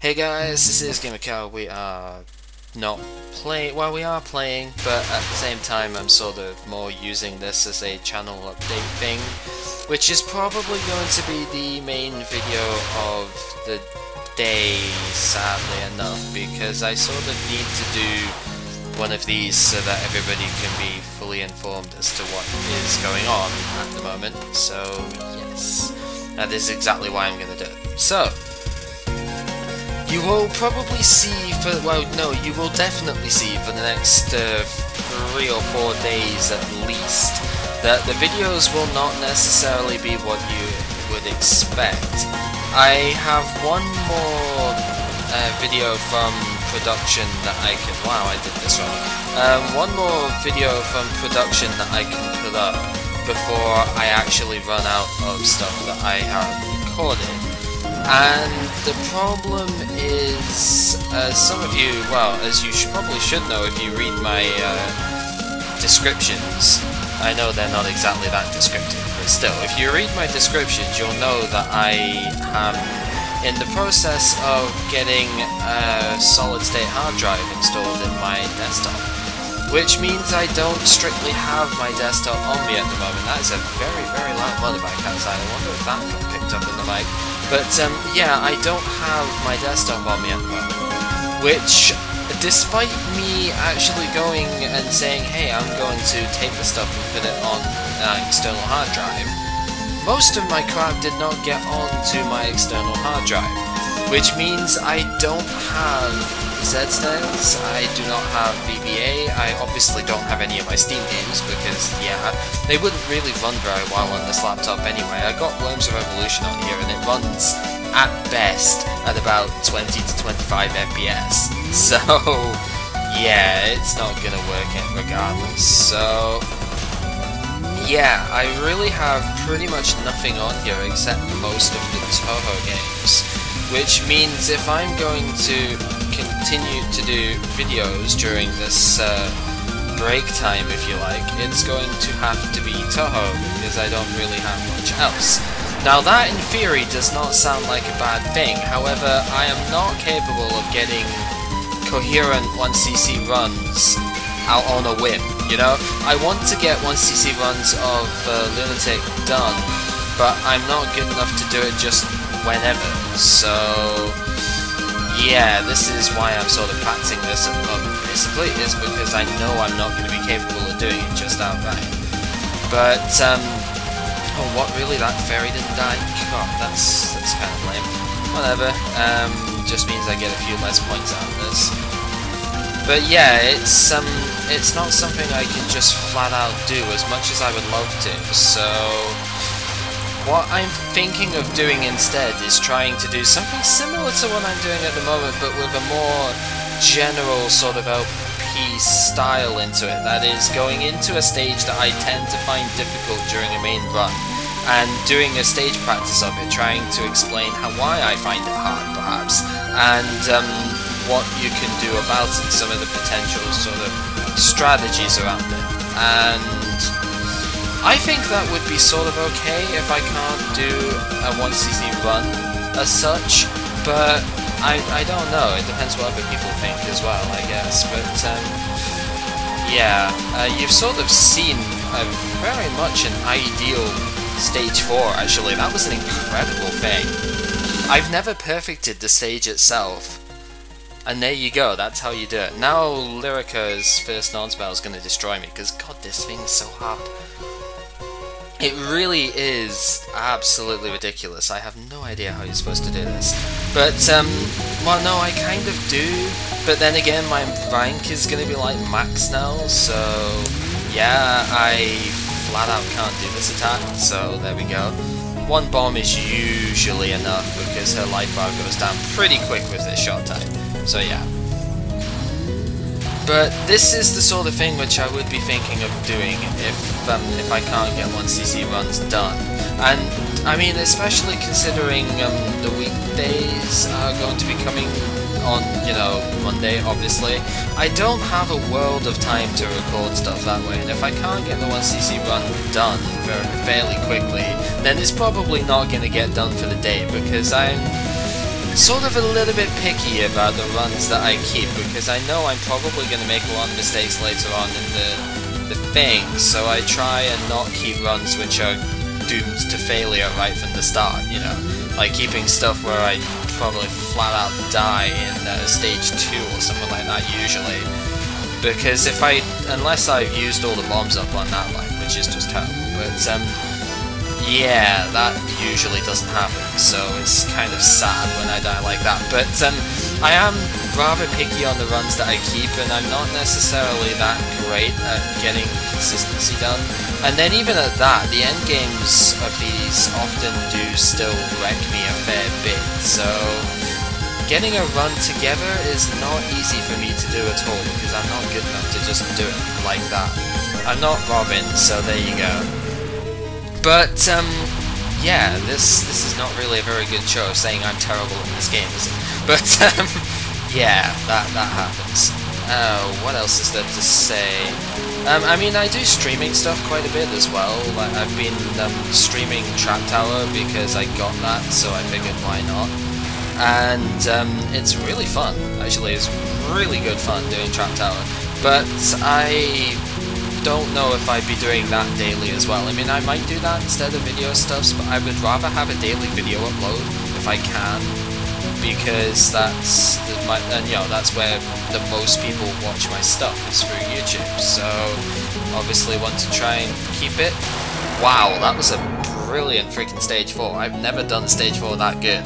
Hey guys, this is GamerCow. We are not playing, well we are playing, but at the same time I'm sort of more using this as a channel update thing, which is probably going to be the main video of the day, sadly enough, because I sort of need to do one of these so that everybody can be fully informed as to what is going on at the moment. So yes, that is exactly why I'm going to do it. So, you will probably see for, well no, you will definitely see for the next 3 or 4 days at least, that the videos will not necessarily be what you would expect. I have one more video from production that I can, wow I did this wrong, one more video from production that I can put up before I actually run out of stuff that I have recorded. And the problem is, some of you, well, as you probably should know if you read my descriptions, I know they're not exactly that descriptive, but still, if you read my descriptions, you'll know that I am in the process of getting a solid-state hard drive installed in my desktop, which means I don't strictly have my desktop on me at the moment. That is a very, very loud motorbike outside. I wonder if that got picked up in the mic. But yeah, I don't have my desktop on me at the moment, which, despite me actually going and saying, hey, I'm going to take the stuff and put it on an external hard drive, most of my crap did not get onto my external hard drive, which means I don't have ZSNES, I do not have VBA, I obviously don't have any of my Steam games because, yeah, they wouldn't really run very well on this laptop anyway. I got Worms of Evolution on here and it runs, at best, at about 20 to 25 FPS. So, yeah, it's not gonna work regardless. So, yeah, I really have pretty much nothing on here except most of the Touhou games, which means if I'm going to continue to do videos during this break time, if you like, it's going to have to be Touhou because I don't really have much else. Now that in theory does not sound like a bad thing, however I am not capable of getting coherent 1cc runs out on a whim, you know? I want to get 1cc runs of Lunatic done, but I'm not good enough to do it just whenever, so yeah, this is why I'm sort of practicing this at the moment, basically, is because I know I'm not going to be capable of doing it just outright. But, oh, what, really, that fairy didn't die? God, that's kind of lame. Whatever, just means I get a few less points out of this. But yeah, it's not something I can just flat out do as much as I would love to, so what I'm thinking of doing instead is trying to do something similar to what I'm doing at the moment, but with a more general sort of LP style into it. That is, going into a stage that I tend to find difficult during a main run, and doing a stage practice of it, trying to explain why I find it hard, perhaps, and what you can do about it, some of the potential sort of strategies around it. And I think that would be sort of okay if I can't do a 1cc run as such, but I don't know, it depends what other people think as well, I guess, but yeah, you've sort of seen very much an ideal stage 4 actually. That was an incredible thing. I've never perfected the stage itself, and there you go, that's how you do it. Now Lyrica's first non-spell is going to destroy me, because god, this thing is so hard. It really is absolutely ridiculous. I have no idea how you're supposed to do this. But, well no, I kind of do, but then again my rank is going to be like max now, so yeah, I flat out can't do this attack, so there we go. One bomb is usually enough because her life bar goes down pretty quick with this shot type, so yeah. But this is the sort of thing which I would be thinking of doing if I can't get 1cc runs done. And I mean, especially considering the weekdays are going to be coming on, you know, Monday, obviously. I don't have a world of time to record stuff that way, and if I can't get the 1cc run done fairly quickly, then it's probably not going to get done for the day, because I'm sort of a little bit picky about the runs that I keep, because I know I'm probably going to make a lot of mistakes later on in the thing, so I try and not keep runs which are doomed to failure right from the start, you know, like keeping stuff where I probably flat out die in stage 2 or something like that usually, because unless I've used all the bombs up on that line, which is just terrible, but yeah, that usually doesn't happen, so it's kind of sad when I die like that. But I am rather picky on the runs that I keep, and I'm not necessarily that great at getting consistency done. And then even at that, the end games of these often do still wreck me a fair bit, so getting a run together is not easy for me to do at all, because I'm not good enough to just do it like that. I'm not Robin, so there you go. But, yeah, this is not really a very good show of saying I'm terrible in this game, is it? But, yeah, that happens. What else is there to say? I mean, I do streaming stuff quite a bit as well. Like, I've been streaming Trap Tower because I got that, so I figured why not. And it's really fun, actually. It's really good fun doing Trap Tower. But I don't know if I'd be doing that daily as well. I mean, I might do that instead of video stuffs, but I would rather have a daily video upload if I can, because that's that's where the most people watch my stuff is through YouTube. So obviously want to try and keep it. Wow, that was a brilliant freaking stage 4. I've never done stage 4 that good.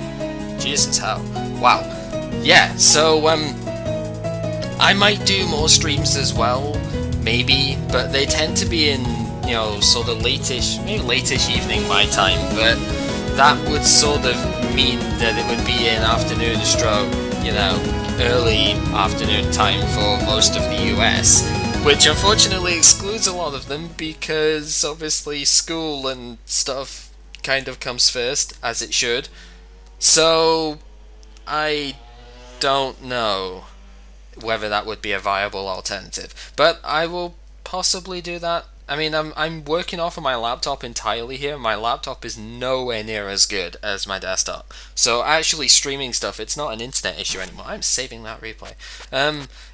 Jesus, how? Wow. Yeah, so I might do more streams as well, maybe, but they tend to be in, you know, sort of late-ish, maybe late-ish evening my time, but that would sort of mean that it would be an afternoon stroke, you know, early afternoon time for most of the US, which unfortunately excludes a lot of them because obviously school and stuff kind of comes first, as it should. So I don't know whether that would be a viable alternative, but I will possibly do that. I mean, I'm working off of my laptop entirely here. My laptop is nowhere near as good as my desktop, so actually streaming stuff, it's not an internet issue anymore. I'm saving that replay.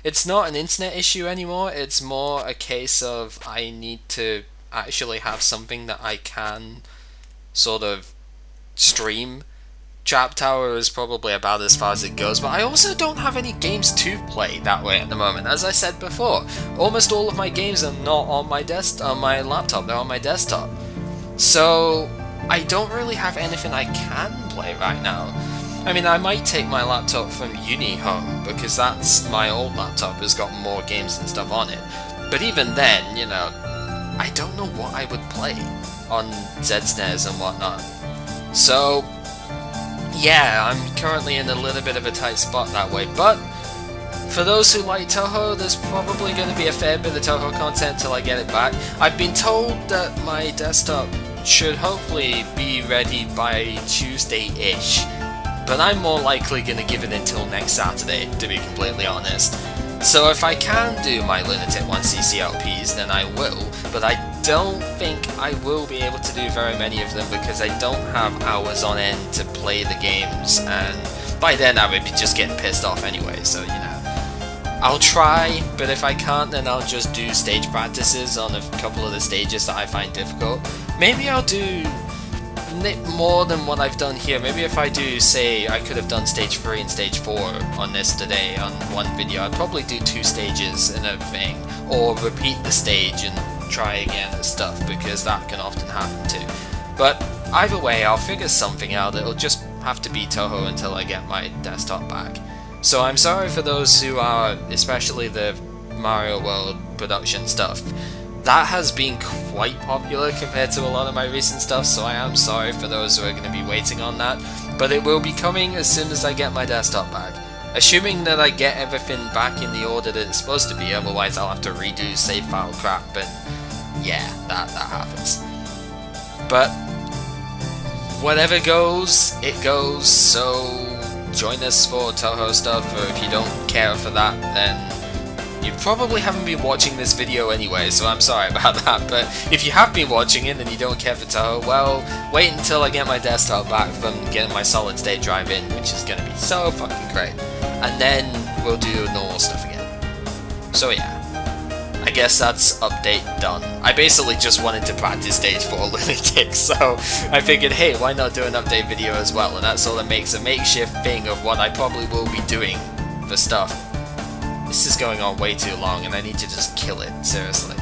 It's not an internet issue anymore. It's more a case of I need to actually have something that I can sort of stream. Trap Tower is probably about as far as it goes, but I also don't have any games to play that way at the moment. As I said before, almost all of my games are not on my my laptop, they're on my desktop. So I don't really have anything I can play right now. I mean, I might take my laptop from uni home, because that's my old laptop, has got more games and stuff on it. But even then, you know, I don't know what I would play on ZSNES and whatnot. So yeah, I'm currently in a little bit of a tight spot that way, but for those who like Touhou, there's probably going to be a fair bit of Touhou content till I get it back. I've been told that my desktop should hopefully be ready by Tuesday-ish, but I'm more likely going to give it until next Saturday, to be completely honest. So if I can do my Lunatic 1 CCLPs, then I will, but I don't think I will be able to do very many of them because I don't have hours on end to play the games, and by then I would be just getting pissed off anyway, so you know. I'll try, but if I can't, then I'll just do stage practices on a couple of the stages that I find difficult. Maybe I'll do more than what I've done here. Maybe if I do, say, I could have done stage 3 and stage 4 on this today on one video, I'd probably do 2 stages in a thing, or repeat the stage and try again and stuff, because that can often happen too. But either way, I'll figure something out. It'll just have to be Touhou until I get my desktop back. So I'm sorry for those who are, especially the Mario World production stuff. That has been quite popular compared to a lot of my recent stuff, so I am sorry for those who are going to be waiting on that, but it will be coming as soon as I get my desktop back. Assuming that I get everything back in the order that it's supposed to be, otherwise I'll have to redo save file crap, and yeah, that happens. But whatever goes, it goes, so join us for Touhou stuff, or if you don't care for that, then You probably haven't been watching this video anyway, so I'm sorry about that, but if you have been watching it and you don't care for Touhou, well, wait until I get my desktop back from getting my solid state drive in, which is gonna be so fucking great. And then we'll do normal stuff again. So yeah. I guess that's update done. I basically just wanted to practice stage 4 Lunatics, so I figured, hey, why not do an update video as well, and that sort of makes a makeshift thing of what I probably will be doing for stuff. This is going on way too long, and I need to just kill it, seriously.